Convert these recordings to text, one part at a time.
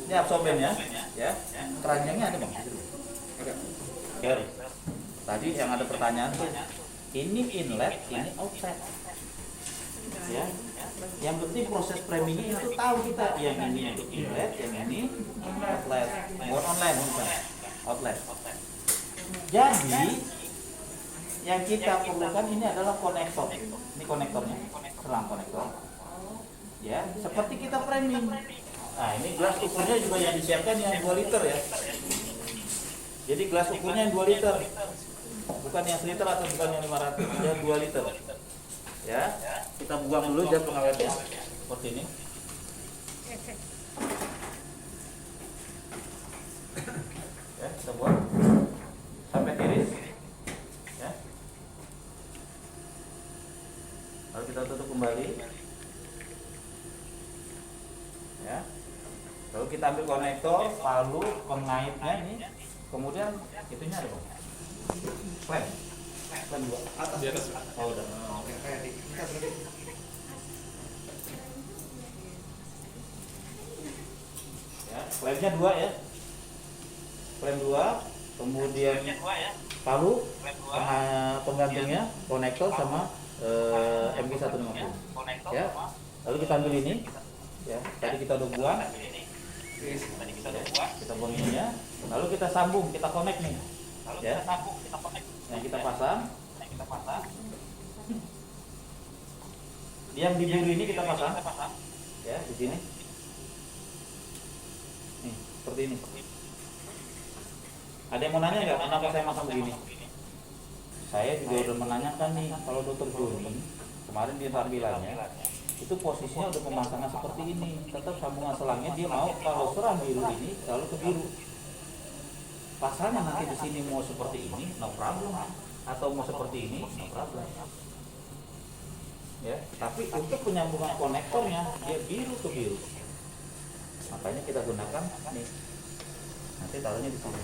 Ini absorbennya, ya. Keranjangnya ada bang? Ada. Oke. Tadi yang ada pertanyaan tuh, ini inlet, ini outlet, ya. Yang penting proses framingnya itu tahu kita, yang ini untuk inlet, yang ini outlet. Buat online bukan? Outlet. Jadi yang kita perlukan ini adalah konektor. Ini konektornya, selang konektor. Ya, seperti kita framing. Nah, ini gelas ukurnya juga yang disiapkan yang 2 liter ya. Jadi gelas ukurnya yang 2 liter. Bukan yang 1 liter atau bukan yang 500, yang 2 liter. Ya, kita buang dulu zat pengawetnya seperti ini. Ya, kita buang sampai tiris. Ya. Lalu kita tutup kembali. Ya. Lalu kita ambil konektor, palu, pengaitnya ini, kemudian itunya ada bang. Klem. Klem 2. Atas di atas. Oh udah. Kayak di kita berarti. Ya, klemnya 2 ya. Klem 2, kemudian palu, penggantungnya, konektor sama MG150. Ya. Lalu kita ambil ini. Ya, tadi kita udah buang. Kita buang ininya. Lalu kita sambung, kita connect nih. Ya. Yang kita pasang. Yang di biru ini kita pasang. Ya, di sini. Nih, seperti ini. Ada yang mau nanya nggak kenapa saya masang begini? Saya juga udah menanyakan nih, kalau Dr. Joni kemarin di tampilannya itu posisinya udah pemasangan seperti ini, tetap sambungan selangnya dia mau kalau selang biru ini lalu ke biru. Pasalnya nanti di sini mau seperti ini, no problem, atau mau seperti ini, no problem. Ya, tapi untuk penyambungan konektornya dia biru ke biru. Makanya kita gunakan nih. Nanti taruhnya di sini.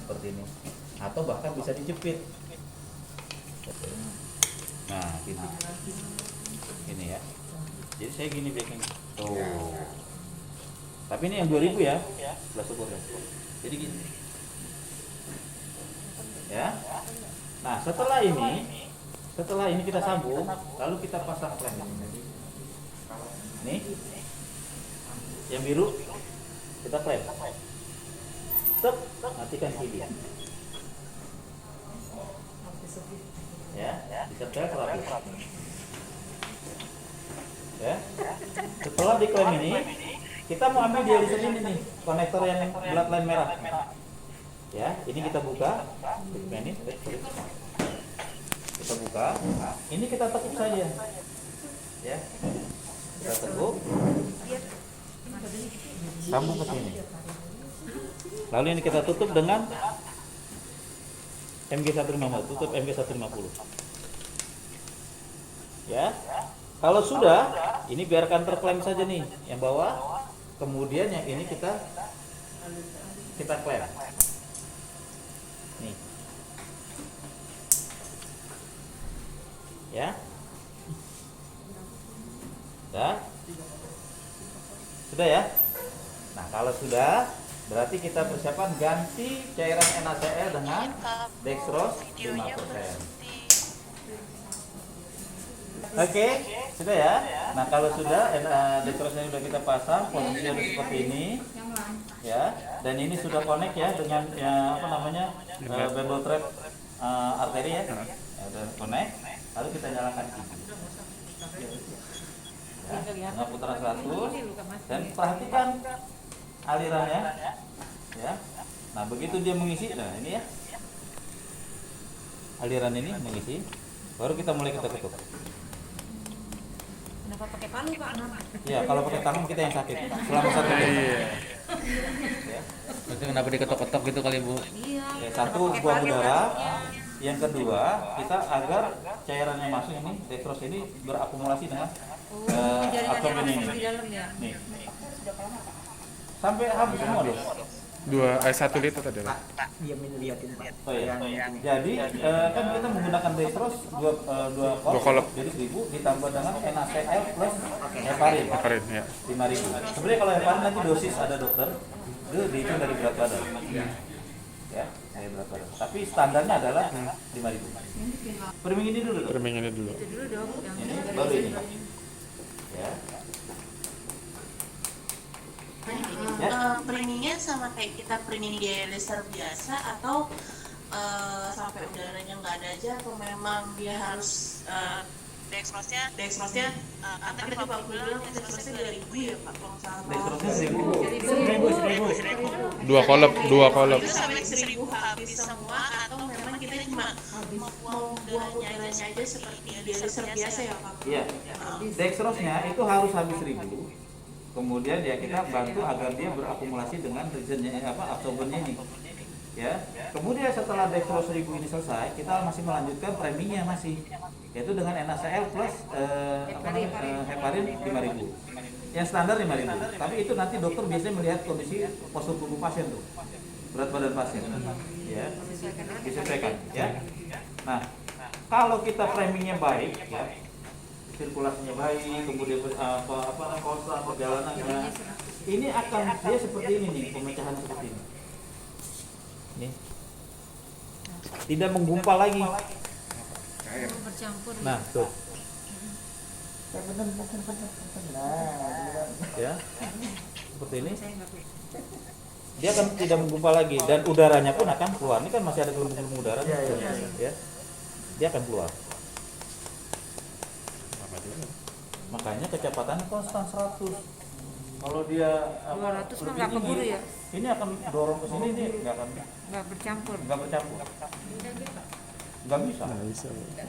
Seperti ini. Atau bahkan bisa dijepit. Nah, gini. Ini ya. Jadi saya gini bikin. Tuh. Tapi ini yang 2000 ya. Gelas ukurnya. Jadi gini. Ya. Nah, setelah ini kita sambung, lalu kita pasang klem ini. Nih. Yang biru kita klem. Stop, matikan kiri. Ya, disetel rapi. Ya. Setelah diklaim ini, kita mau ambil di sini nih, konektor yang bloodline merah. Ya, ini kita buka. Kita buka. Ini kita tekuk saja. Ya. Kita tekuk. Sambung ke sini. Lalu ini kita tutup dengan MG150, tutup MG150. Ya. Kalau sudah, ini biarkan terklem saja nih, yang bawah. Kemudian yang ini kita klem. Nih. Ya. Sudah ya? Nah, kalau sudah, berarti kita persiapan ganti cairan NaCl dengan dextrose 5%. Oke, sudah ya. Nah, kalau sudah dextrose-nya sudah kita pasang, posisinya sudah seperti ini. Ya, dan ini sudah connect ya dengan bubble trap arteri ya. Sudah connect. Lalu kita nyalakan ini. Ya, dengan putaran 100 dan perhatikan alirannya. Ya. Nah, begitu dia mengisi, nah ini ya. Aliran ini mengisi, baru kita mulai ketuk-ketuk. Kenapa pakai palu, Pak? Ya, kalau pakai tangan kita yang sakit selama 1 jam. Ya. Itu kenapa diketok-ketok gitu kali Bu? Iya. Ya, satu buang udara, yang kedua kita agar cairannya masuk ini, dextrose ini berakumulasi dengan absorben ini. Di dalam ya. Nih. Sampai habis semua loh. 1 liter tadi. Pak. Diamin liatin Pak. Oh iya. Yang Jadi kan kita menggunakan dextrose dua Dua kolom. jadi 1000 ditambah dengan NaCl plus heparin Heparin ya. 5000. Sebenarnya kalau heparin nanti dosis ada dokter, itu dihitung dari berat badan. Ya, dari berat badan. Tapi standarnya adalah 5000. Priming ini dulu dong. Priming ini dulu. Ini baru ini. Ya. Preeningnya sama kayak kita preening dialyzer biasa atau sampai udaranya nggak ada aja atau memang dia harus dextrose-nya kata kita Pak bilang dextrose-nya 2000 ya Pak kalau nggak salah. Dextrose 1000. Dua kolom. Itu sampai 1000 habis semua atau memang kita cuma mau buang udaranya aja seperti dialyzer biasa ya Pak? Iya. Dextrose-nya itu harus habis 1000. Kemudian ya kita bantu agar dia berakumulasi dengan reagentnya absorbennya ini. Ya. Kemudian setelah dextrose 1000 ini selesai, kita masih melanjutkan premingnya masih, yaitu dengan NaCl plus heparin 5000. Yang standar 5000. Tapi itu nanti dokter biasanya melihat kondisi postur tubuh pasien tuh. Berat badan pasien. Ya. Disesuaikan, ya. Nah, kalau kita premingnya baik, ya, sirkulasinya baik, kemudian konstan perjalanannya, ini akan dia seperti ini nih, pemecahan seperti ini. Nih. Tidak menggumpal lagi. Bercampur. Nah, tuh. Ya. Seperti ini. Dia akan tidak menggumpal lagi dan udaranya pun akan keluar. Ini kan masih ada gelembung-gelembung udara. Ya. Dia akan keluar. Makanya kecepatannya konstan 100. Kalau dia 200 mah nggak keburu ya? Ini akan dorong ke sini, ini nggak bercampur. Nggak bisa.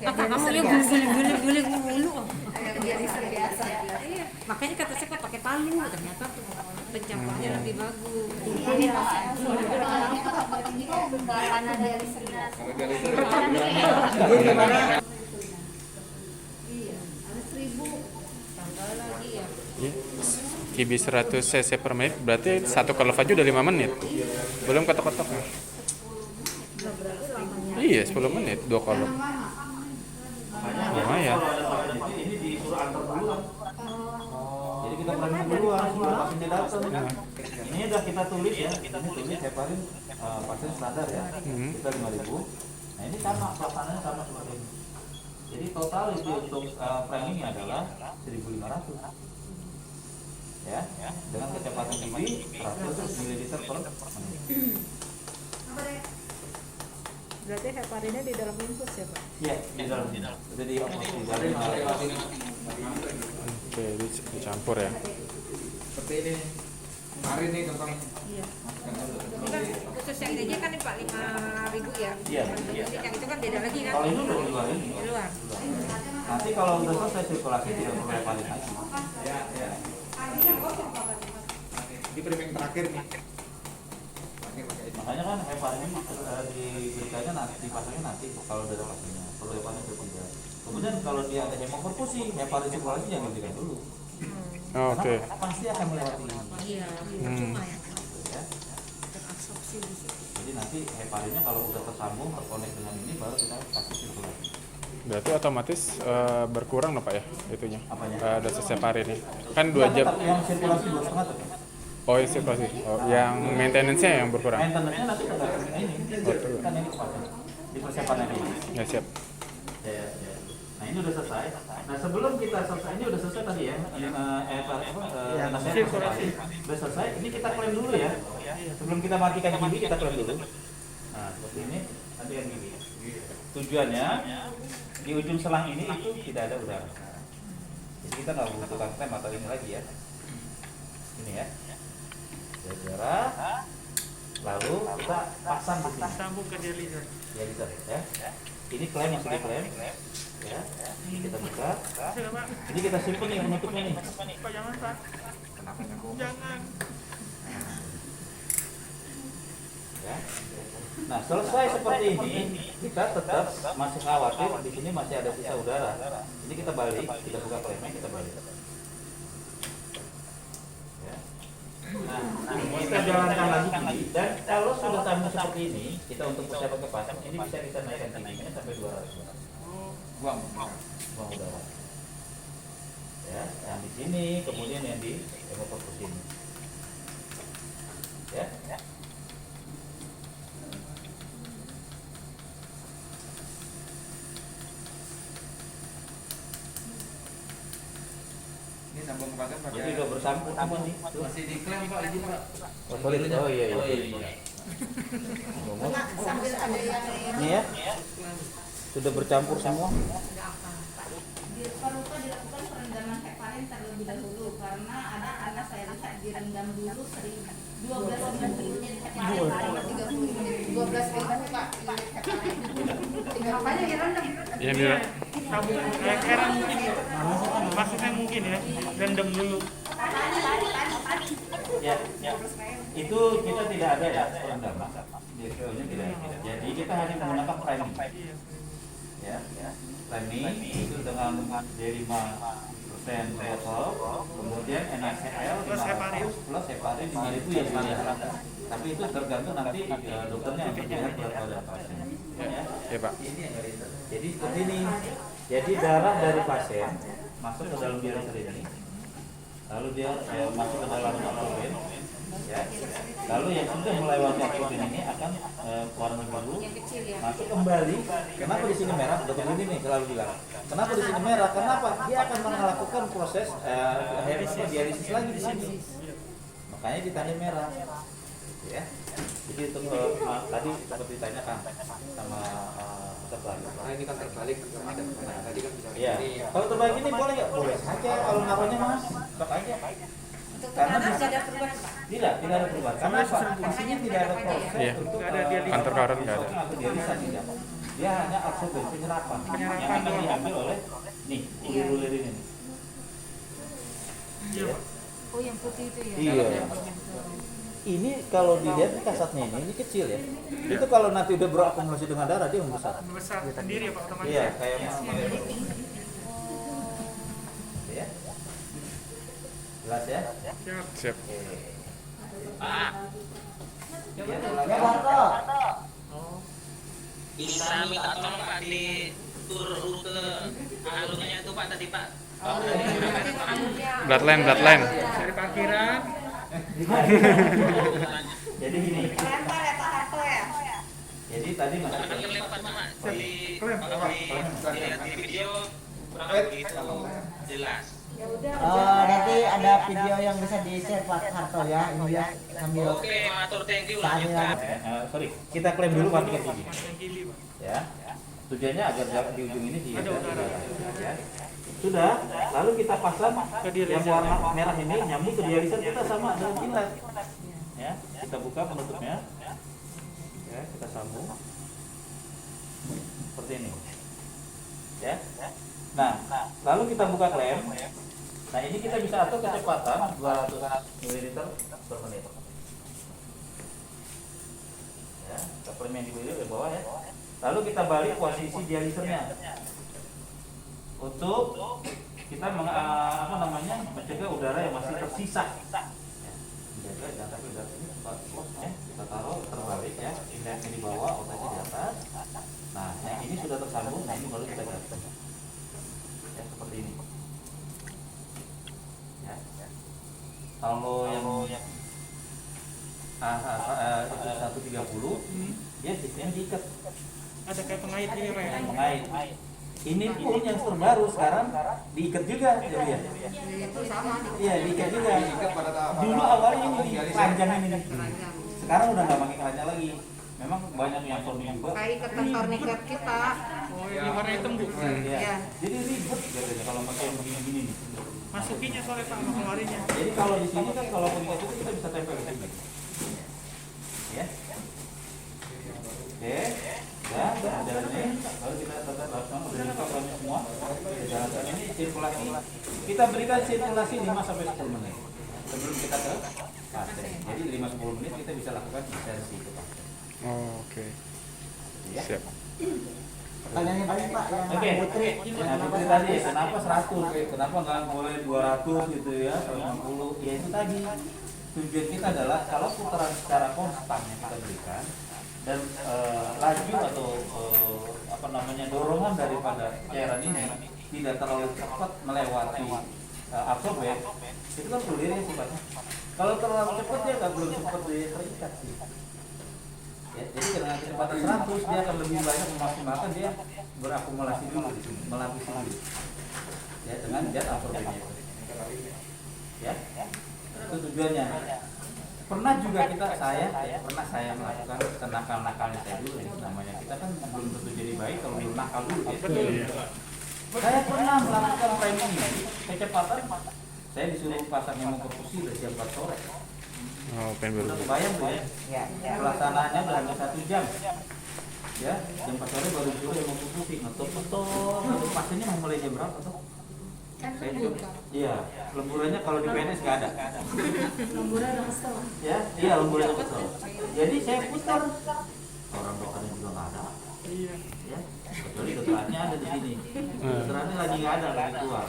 Kamu yang guling mulu. Makanya kata saya kok pakai palu, ternyata tuh pencampurannya lebih bagus. Karena dialyzer Kibi 100 cc per menit berarti 1 kolom aja udah 5 menit. Belum ketok-ketok. Iya, 10 menit 2 kolom. Lumayan. Ini disuruh antar duluan. Jadi kita premium duluan sebelum pasiennya datang. Ini udah kita tulis ya. Ini tulis heparin pasien standar ya. Kita 5000. Nah ini sama pelaksanaannya sama seperti ini. Jadi total itu untuk framingnya adalah 1500. Ya, dengan kecepatan kibi 100 ml per menit. Berarti heparinnya di dalam infus ya Pak? Iya, di dalam. Jadi di dalam. Oke, dicampur ya. seperti ini. Kemarin nih contohnya. Iya. Ini kan khusus yang DJ kan nih Pak 5.000 ya? Iya. Yang itu kan beda lagi kan? Kalau ini udah di luar ini. Di luar. Nanti kalau udah selesai sirkulasi tidak perlu heparin lagi. Ya. Di priming terakhir nih. Makanya kan heparin ini diberikannya nanti, dipasangnya nanti kalau udah ada pasiennya. Perlu heparin itu tidak. Kemudian kalau dia ada hemoperfusi, heparin sirkulasi jangan diberikan dulu. Oke. Karena pasti akan melewati ini. Iya, cuma ya. Ya. Terabsorpsi di situ. Jadi nanti heparinnya kalau udah tersambung, terkonek dengan ini baru kita kasih sirkulasi. Berarti otomatis berkurang dong Pak ya itunya? Apanya? Dosis heparin ini. Kan 2 jam. Yang sirkulasi 2,5 tuh. Oh, yang sirkulasi. Oh, yang maintenance-nya yang berkurang. Maintenance-nya nanti tergantung ini. Kan ini kepake. Di persiapan ini. Ya siap. Ya. Nah ini udah selesai. Nah sebelum kita selesai, ini udah selesai tadi ya. Sirkulasi. Udah selesai. Ini kita klaim dulu ya. Sebelum kita matikan kibi kita klaim dulu. Nah seperti ini. Matikan kibi. Tujuannya di ujung selang ini itu tidak ada udara. Jadi kita nggak butuhkan klem atau ini lagi ya. Ini ya. Udara. Lalu kita pasang di sini. sambung ke dialyzer. Dialyzer ya. Ini klem masih diklaim. Ya. Ini kita buka. Ini kita simpen nih penutupnya nih. Pak jangan Pak. Kenapa nyambung? Jangan. Ya. Nah selesai seperti ini, kita tetap masih khawatir di sini masih ada sisa udara. Ini kita balik, kita buka klemnya, kita balik. Ya. Nah, kita jalankan lagi dan kalau sudah tamu seperti ini, kita untuk persiapan ke pasang, ini bisa kita naikkan tingginya sampai 200. Buang. Buang udara. Ya, yang di sini, kemudian yang di evaporator sini. Ya. Ini sambung pasang pakai. Jadi udah bersampur semua nih. Tuh. Masih diklaim Pak, izin Pak. Oh, solid. Oh iya iya. Cuma sambil ada yang Ini ya. Sudah bercampur semua. Perlu dilakukan perendaman heparin terlebih dahulu karena ada anak saya lihat direndam dulu 12 menit heparin 30 menit 12.000 Pak. Makanya direndam. Yang di Sabun heran mungkin ya. Maksudnya mungkin ya, rendam dulu. Ya, ya. Itu kita tidak ada ya perendaman. DPO-nya tidak ada. Jadi kita hanya menggunakan priming. Ya, priming itu dengan D5% botol, kemudian NaCl Plus heparin. plus heparin 5.000 yang disarankan. Tapi itu tergantung nanti dokternya yang melihat berat badan pasien. Ya. Ya Pak. Jadi seperti ini. Jadi darah dari pasien masuk ke dalam dialiser ini, lalu dia masuk ke dalam abdomen, ya. Lalu yang sudah melewati abdomen ini akan warna biru masuk kembali. Kenapa di sini merah? Dokter ini nih selalu bilang. Kenapa di sini merah? Kenapa? Dia akan melakukan proses dialisis lagi di sini. Makanya ditanya merah. Ya. Jadi untuk tadi seperti ditanyakan sama terbalik. Nah, ini kan terbalik. Nah, tadi kan bisa Iya. ini. Kalau terbalik ini boleh nggak? Boleh saja. Kalau naruhnya mas, sok aja. Untuk Karena tekanan bisa- tidak ada perubahan Pak. Tidak ada perubahan. Karena apa? Di sini tidak ada proses Iya. untuk Nggak ada dialisis. Kantor karet nggak ada. atau dialisan tidak. Dia hanya absorben penyerapan yang akan doang. diambil oleh nih ulir-ulir ini. Iya, Pak. Oh yang putih itu ya. Iya. Ini kalau dilihat kasatnya ini kecil ya. Itu kalau nanti udah berakumulasi dengan darah dia membesar. Besar sendiri ya Pak otomatis. Iya, kayak ya. Jelas ya? Siap. Siap. Oke. Ya, Ya, bisa minta tolong Pak di tur rute alurnya itu Pak tadi Pak. Bloodline, bloodline. Dari parkiran. Jadi gini. lempar ya Pak Harto ya. Jadi tadi masuk Kan kelewat Pak di Klaim. kalau dilihat di video kurang begitu jelas. Nanti ada video yang bisa di-share Pak Harto ya, ini ya sambil Oke, matur thank you saatnya lanjutkan. sorry, kita klaim dulu parkir gigi. Yang gili Pak. Ya. Tujuannya agar di ujung ini Ada udara. ya. Sudah, lalu kita pasang Ke dialiser. yang warna merah ini nyambung ke dialiser kita sama dengan inlet. Ya, kita buka penutupnya. Ya, kita sambung. Seperti ini. Ya. Nah, lalu kita buka klem. Nah, ini kita bisa atur kecepatan 200 ml per menit. Ya, kita klem yang di bawah ya. Lalu kita balik posisi dialisernya untuk kita mencegah udara yang masih tersisa. Ya, menjaga jangan sampai udara ini kita taruh terbalik ya, inletnya di bawah, outletnya di atas. Nah, yang ini sudah tersambung, nah ini baru kita ganti. Ya, seperti ini. Ya. Kalau yang 130 ya sistemnya diikat Ada kayak pengait gini Pak ya. mengait. Ini pun yang terbaru sekarang diikat juga ya. Itu sama. Iya, diikat juga. Ikat pada tahap Dulu awalnya ini dialiser. panjang ini nih. Sekarang udah nggak pakai keranjang lagi. Memang banyak yang Sony juga. Kayak ikatan torniket kita. Oh, yang warna hitam Bu. Iya. Iya. Jadi ribet katanya kalau pakai yang begini-begini nih. Masukinya soalnya Pak sama keluarinnya. Jadi kalau di sini kan kalau pengikat itu kita bisa tempel di sini. Ya. Oke. Ya, jalannya. Lalu kita tetap langsung udah dibuka kerannya semua. Kita jalankan ini sirkulasi. Kita berikan sirkulasi 5 sampai 10 menit sebelum kita ke pasien. Jadi 5-10 menit kita bisa lakukan insersi ke pasien. Oh, oke. Ya. Siap. pertanyaannya paling Pak yang Oke. Putri. Nah, Putri tadi kenapa 100? Kenapa nggak boleh 200 gitu ya, 150? Ya itu tadi. tujuan kita adalah kalau putaran secara konstan yang kita berikan dan laju atau dorongan daripada cairan ini tidak terlalu cepat melewati absorben, itu kan bulir ya sifatnya. Kalau terlalu cepat dia nggak belum cepat dia terikat sih. Ya, jadi dengan kecepatan 100 dia akan lebih banyak memaksimalkan dia berakumulasi dulu di sini, melapisi dulu. Ya, dengan zat absorbennya itu. Ya, itu tujuannya. Pernah juga pernah saya melakukan kenakal-nakalnya saya dulu ya. Namanya kita kan belum tentu jadi baik kalau belum nakal dulu ya. Saya pernah melakukan framing ini kecepatan saya disuruh pasang hemoperfusi udah jam 4 sore. Oh, pengen Udah baru. kebayang tuh ya. Pelaksanaannya udah hanya 1 jam. Ya, jam 4 sore baru disuruh hemoperfusi. Ngetop-ngetop. Pasiennya mau mulai jam berapa tuh? Saya juga. Iya, lemburannya kalau di PNS nggak ada. Lemburan udah kesel. Ya, iya lemburannya kesel. Jadi saya putar. Orang dokternya juga nggak ada. Iya. Ya, kecuali dokternya ada di sini. Dokternya lagi nggak ada, lagi keluar.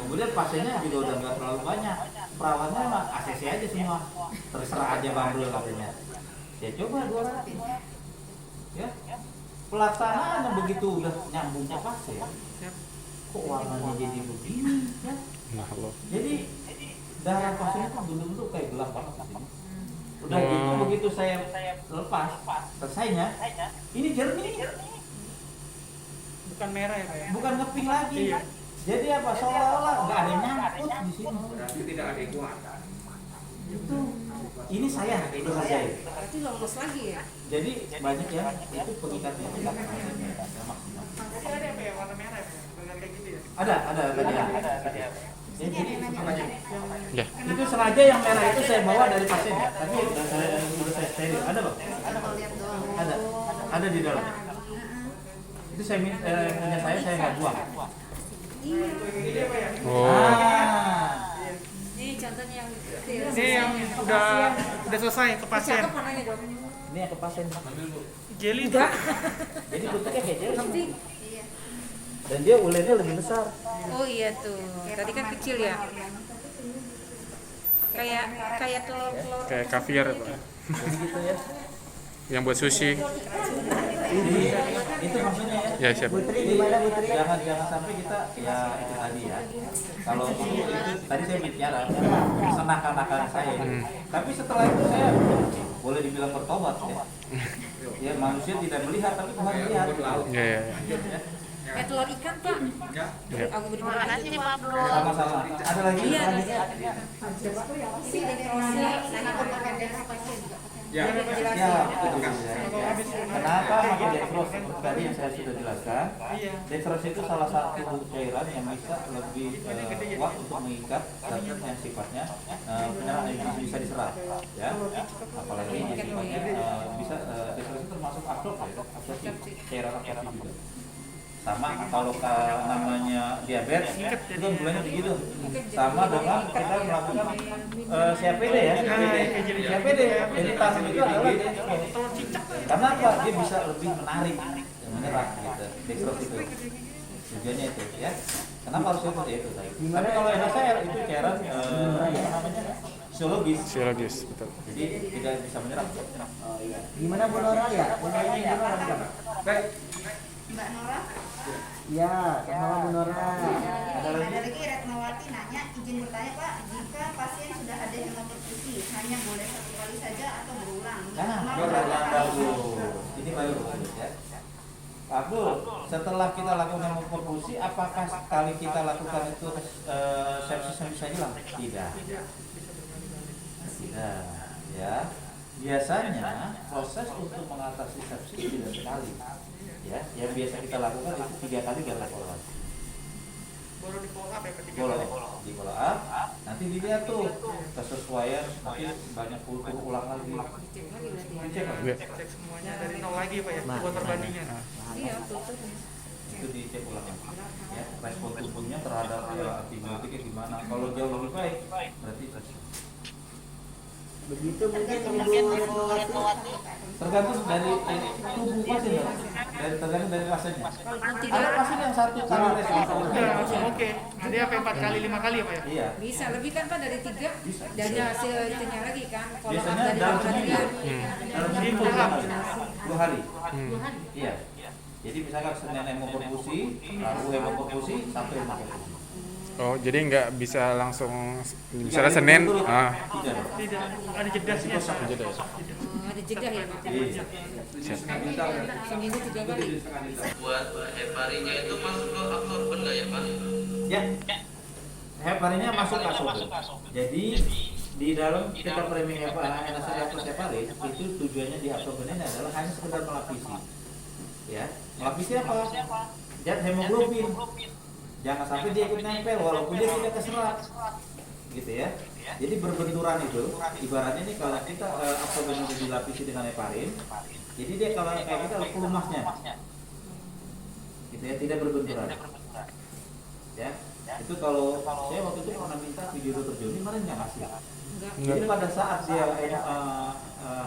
Kemudian pasiennya juga udah nggak terlalu banyak. Perawatnya mah ACC aja semua. Terserah aja Bambel katanya. Ya coba 200. Ya. Pelaksanaannya begitu udah nyambungnya pasien. Kok warnanya jadi begini ya? Nah, lo. Jadi darah pasien itu betul-betul kayak gelap banget di sini. Udah gitu begitu saya lepas selesainya, ini jernih. Bukan merah ya Pak ya? Bukan ngeping lagi. Iya. Jadi apa seolah-olah nggak ada yang nyangkut di sini. Berarti tidak ada kuat. Itu ini saya itu hargai. Berarti lolos lagi ya? Jadi banyak ya itu pengikatnya ya, maksimal. Masih ada Pak ya warna merah ya Pak ya? Bukan kayak gitu ya? Ada. Jadi Ya. itu sengaja yang merah itu saya bawa dari pasien ya. Tapi udah saya steril. Ada bang? Ada di dalam. Itu saya punya saya nggak buang. Iya. Ini Pak ya? Oh. Ini contohnya yang Ini yang udah selesai ke pasien. Cakep mananya dong? Ini yang ke pasien. Jelly Enggak. Jadi bentuknya kayak gel. Penting. Dan dia ulernya lebih besar. Oh iya tuh. Tadi kan kecil ya. Kayak telur-telur. Kayak kaviar, Pak. Jadi gitu ya. Yang buat sushi. Itu maksudnya ya. Ya, siap. Putri gimana Putri? Jangan sampai kita ya itu tadi ya. Kalau itu tadi saya bicara senakal-nakal saya. Tapi setelah itu saya boleh dibilang bertobat ya. Ya manusia tidak melihat tapi Tuhan melihat. Ya, ya. Ya. Telur ikan Pak. Ya. Aku beri Terima kasih Pablo. Sama-sama. Ada lagi? Iya, ada. Ini depresi, saya pakai depresi juga. Ya. Ya, betul. Kenapa pakai dextrose? Seperti tadi yang saya sudah jelaskan. Dextrose itu salah satu cairan yang bisa lebih kuat untuk mengikat zat yang sifatnya penyerang yang bisa diserap, ya. Apalagi yang sifatnya bisa dextrose itu termasuk absorptif, cairan absorptif juga. Sama kalau namanya diabetes itu kan gulanya begitu. Sama dengan kita melakukan CAPD ya, CAPD. Jadi tahan itu adalah karena apa? Dia bisa lebih menarik dan menyerap gitu. Dextrose itu tujuannya itu ya. Kenapa harus seperti itu? Tapi kalau NaCl itu cairan namanya fisiologis. Fisiologis, betul. Jadi tidak bisa menyerap. Gimana Bu Nora ya? Bu Nora gimana? Baik. Mbak Nora, Ya, sama Bu Nora. ada lagi Retnowati nanya, izin bertanya Pak, jika pasien sudah ada hemoperfusi, hanya boleh 1 kali saja atau berulang? Nah, Minimal berapa kali? ini baru ya. Pak Abdul, setelah kita lakukan hemoperfusi, apakah sekali kita lakukan itu sepsisnya bisa hilang? Tidak. Tidak. Ya. Biasanya proses untuk mengatasi sepsis tidak sekali. Ya, yang biasa kita lakukan itu 3 kali dalam evaluasi. Baru di follow up ya ketika Di follow up, nanti dilihat tuh kesesuaian, nanti banyak ulang lagi. Dicek lagi. cek semuanya dari nol lagi Pak ya, buat perbandingan. Iya, betul. Itu dicek ulang lagi. Ya, respon tubuhnya terhadap antibiotiknya gimana. Kalau jauh lebih baik, berarti Begitu mungkin Ibu Retnowati. tergantung dari tubuh pasien. tergantung dari pasien. Kalaupun Ada tidak pasien yang 1 kali respon. Udah langsung oke. Ada apa 4 kali 5 kali ya Pak ya? Iya. bisa lebih kan Pak dari 3 dan ada hasil itunya lagi kan. Follow up Biasanya dari dalam laboratorium. dalam seminggu Follow up. 2 hari. Hmm. Iya. Jadi misalkan Senin hemoperfusi, Rabu hemoperfusi, Sabtu hemoperfusi. Oh, jadi nggak bisa langsung misalnya Senin. Ah, Tidak. Tidak ada jedasnya. jeda ya. Ada jeda ya Pak. Iya. Seminggu 3 kali. Buat heparinya itu masuk ke absorben nggak ya Pak? Ya. Heparinya masuk ke absorben. Jadi di dalam kita framing NaCl plus heparin itu tujuannya di absorben ini adalah hanya sekedar melapisi. Ya, melapisi apa? Zat hemoglobin. Jangan sampai dia ikut nempel walaupun dia tidak keserap. Gitu ya. Jadi berbenturan itu ibaratnya nih kalau kita absorben itu dilapisi dengan heparin, jadi dia kalau kayak kita pelumasnya. Gitu ya, tidak berbenturan. Ya. Itu kalau saya waktu itu pernah minta video Dr. Joni kemarin nggak kasih. Jadi pada saat dia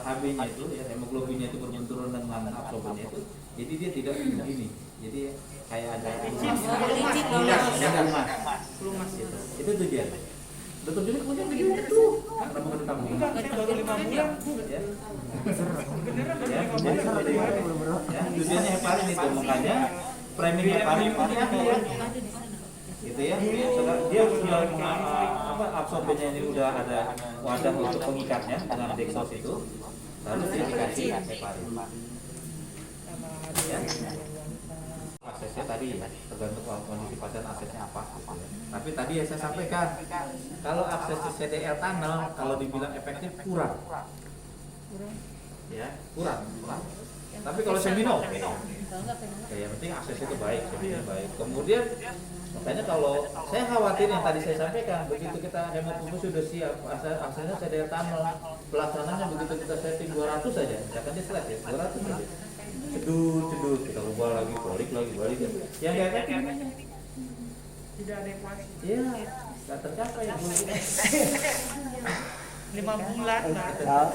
HB-nya itu ya hemoglobinnya itu berbenturan dengan absorbennya itu, jadi dia tidak begini. Jadi kayak ada pelumas gitu. Itu tujuan. Dr. Joni kemudian begini tuh. Kenapa nggak ditambah? Baru 5 bulan. Ya. Ya, jadi seperti itu. Ya, tujuannya heparin itu makanya framing heparin ini ya. Gitu ya. Dia sudah absorbennya ini udah ada wadah untuk pengikatnya dengan dextrose itu. Lalu dia dikasih heparin. Ya. Aksesnya tadi ya, tergantung kondisi pasien aksesnya apa gitu ya. Tapi tadi ya saya sampaikan, kalau akses di CDL tunnel kalau dibilang efektif kurang. Ya, kurang. Tapi kalau semino oke. Yang penting aksesnya itu baik, semino baik. Kemudian makanya kalau saya khawatir yang tadi saya sampaikan, begitu kita hemoperfusi sudah siap, aksesnya CDL tunnel, pelaksanaannya begitu kita setting 200 saja, misalkan dia slide ya, 200 saja. Cedut, kita ubah lagi, balik. Yang kayak kan Tidak ada ekuasi. iya, nggak tercapai yang boleh kita. 5 bulan. Nah.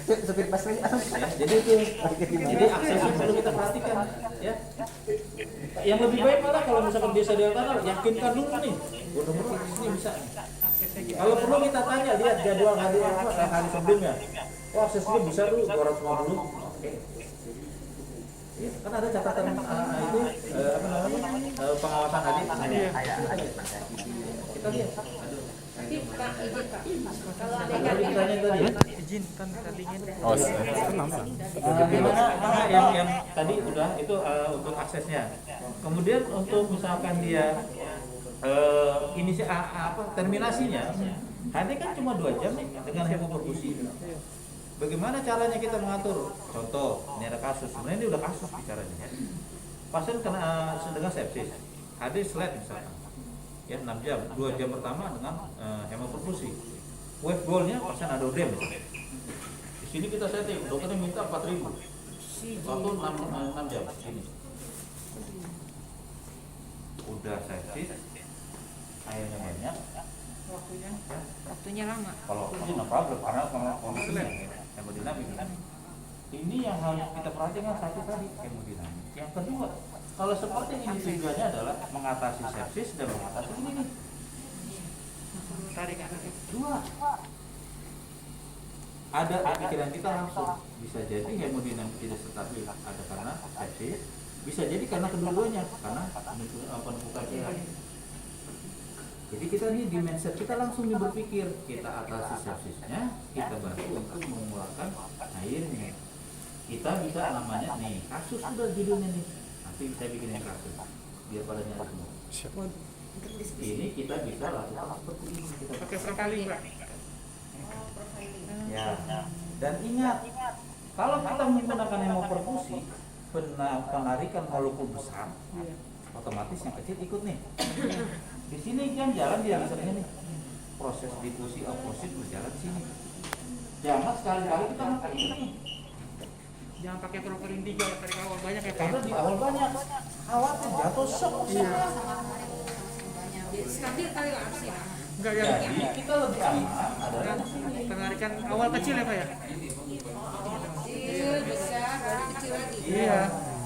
Supir pas lagi. Ya, jadi aksesnya perlu kita perhatikan ya. Yang lebih baik malah kalau misalkan biasa di tunnel, yakinkan dulu nih, benar-benar ini bisa nih. Kalau perlu kita tanya, lihat jadwal hari sebelumnya. Oh, aksesnya bisa dulu 250. Oke. Ya, kan ada catatan itu pengawasan tadi. Kita lihat. Tapi Pak izin Pak. Kalau ada Tadi ditanya tadi ya. Izin kan tadinya. Oh, kenapa? Mana yang tadi udah itu untuk aksesnya. Kemudian untuk misalkan dia ini terminasinya, nanti kan cuma 2 jam nih dengan hemoperfusi. Bagaimana caranya kita mengatur? Contoh, ini ada kasus, sebenarnya ini udah kasus bicaranya. Pasien kena dengan sepsis, ada slide misalkan, ya 6 jam, 2 jam pertama dengan hemoperfusi. Wave goalnya pasien ada odem. Di sini kita setting, dokternya minta 4.000, waktu 6 jam. Sini. Udah sepsis, airnya banyak. waktunya lama. Kalau ini nggak problem karena kondisinya hemodinamik. Ini yang harus kita perhatikan satu tadi hemodinamik. Yang kedua, kalau seperti ini tujuannya adalah mengatasi sepsis dan mengatasi ini nih. Tarik. Dua. Ada pikiran kita langsung bisa jadi hemodinamik tidak stabil ada karena sepsis, bisa jadi karena kedua-duanya karena penumpukan cairan. Jadi kita nih di mindset kita langsung nih berpikir kita atasi sepsisnya, kita bantu untuk mengeluarkan airnya. Kita bisa namanya nih kasus sudah judulnya nih. Nanti saya bikinin kasus biar pada nyari semua. Ini kita bisa lakukan seperti ini. Kita Pakai profiling Pak. ya. Dan ingat, kalau kita menggunakan hemoperfusi, penarikan molekul besar, otomatis yang kecil ikut nih. Di sini kan jalan dia misalnya nih, proses difusi oposit berjalan di sini. Jangan sekali-kali kita makan ini. Jangan pakai profiling 3 dari awal banyak ya Pak. Karena di awal banyak, khawatir jatuh shock. Jadi stabil kali lah harusnya. Enggak ya. Jadi kita lebih aman adalah di sini. Penarikan awal kecil ya Pak ya? Kecil, besar, baru kecil lagi. Iya.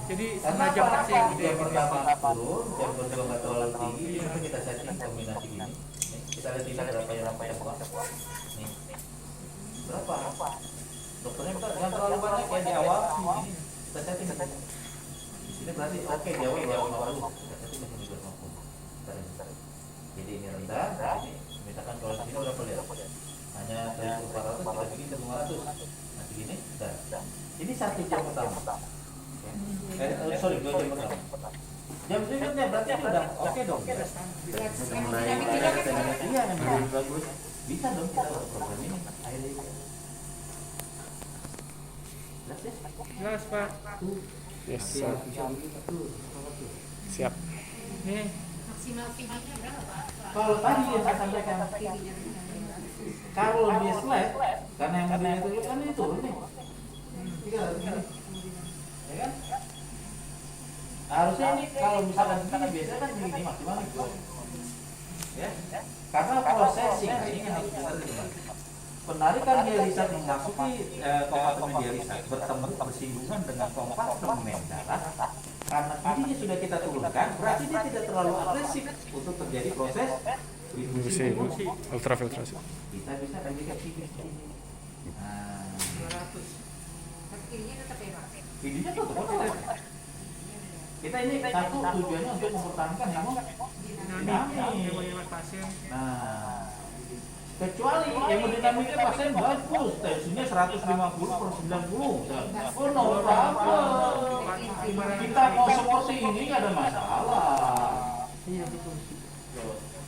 Jadi Karena sengaja apa? kasih yang Jam pertama turun, jam kedua nggak terlalu tinggi, itu kita setting kombinasi gini. Nih, kita lihat ini berapa yang kuat. Nih, berapa? Dokternya minta jangan terlalu banyak ya di awal. Ini kita setting. Di sini berarti oke di awal 250. Kita setting di sini 250. Jadi ini rendah, ini misalkan kalau di sini berapa lihat? Hanya 1.400, kita bikin 1.500. Nah begini, dah. Ini 1 jam pertama. Sorry, 2 jam pertama. Jam berikutnya berarti udah oke dong. Udah mulai iya yang bagus. Bisa dong kita program ini. Akhirnya. Jelas ya? Jelas Pak. Yes, sir. Siap. Nih, Maksimal fee-nya berapa Pak? Kalau tadi yang saya sampaikan, kalau dia slide, karena yang mobilnya itu kan ini turun nih. Tiga gini. Ya kan? Harusnya ini kalau misalkan begini biasanya kan begini maksimal itu. Ya. Karena processing ini yang harus benar teman. Penarikan dialisa memasuki kompartemen dialisa bertemu bersinggungan dengan kompartemen darah. Karena ininya sudah kita turunkan, berarti dia tidak terlalu agresif untuk terjadi proses Difusi, ultrafiltrasi. kita bisa berikan sini. Nah, 200. Kirinya tetap ya Pak? videonya tuh kita ini satu tujuannya untuk mempertahankan Dinamis, hemodinamik pasien. Nah, kecuali hemodinamiknya pasien bagus, tensinya 150/90. Oh no problem. Kita mau seperti ini nggak ada masalah. Iya betul.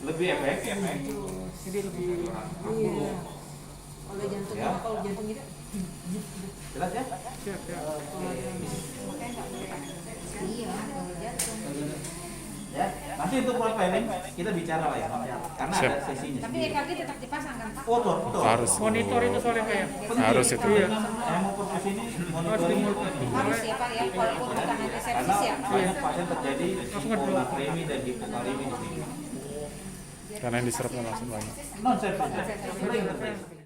Lebih efektif. Jadi lebih Iya. Kalau jantung Ya. kalau jantung gitu. Jelas ya? siap ya. Iya, kalau jantung. Ya. Nanti untuk profiling kita bicara lah ya, karena Siap. ada sesinya. Tapi sendiri. EKG tetap dipasang kan Pak? Oh, betul. Harus. Monitor itu soalnya kayak. Harus itu. Iya. Yang mau pergi sini monitoring. Harus ya Pak ya, walaupun bukan antisepsis Karena ya. banyak pasien terjadi hiponatremi dan hipokalemi di sini. Karena yang diserapnya langsung banyak. Non-sepsis. Sering terjadi.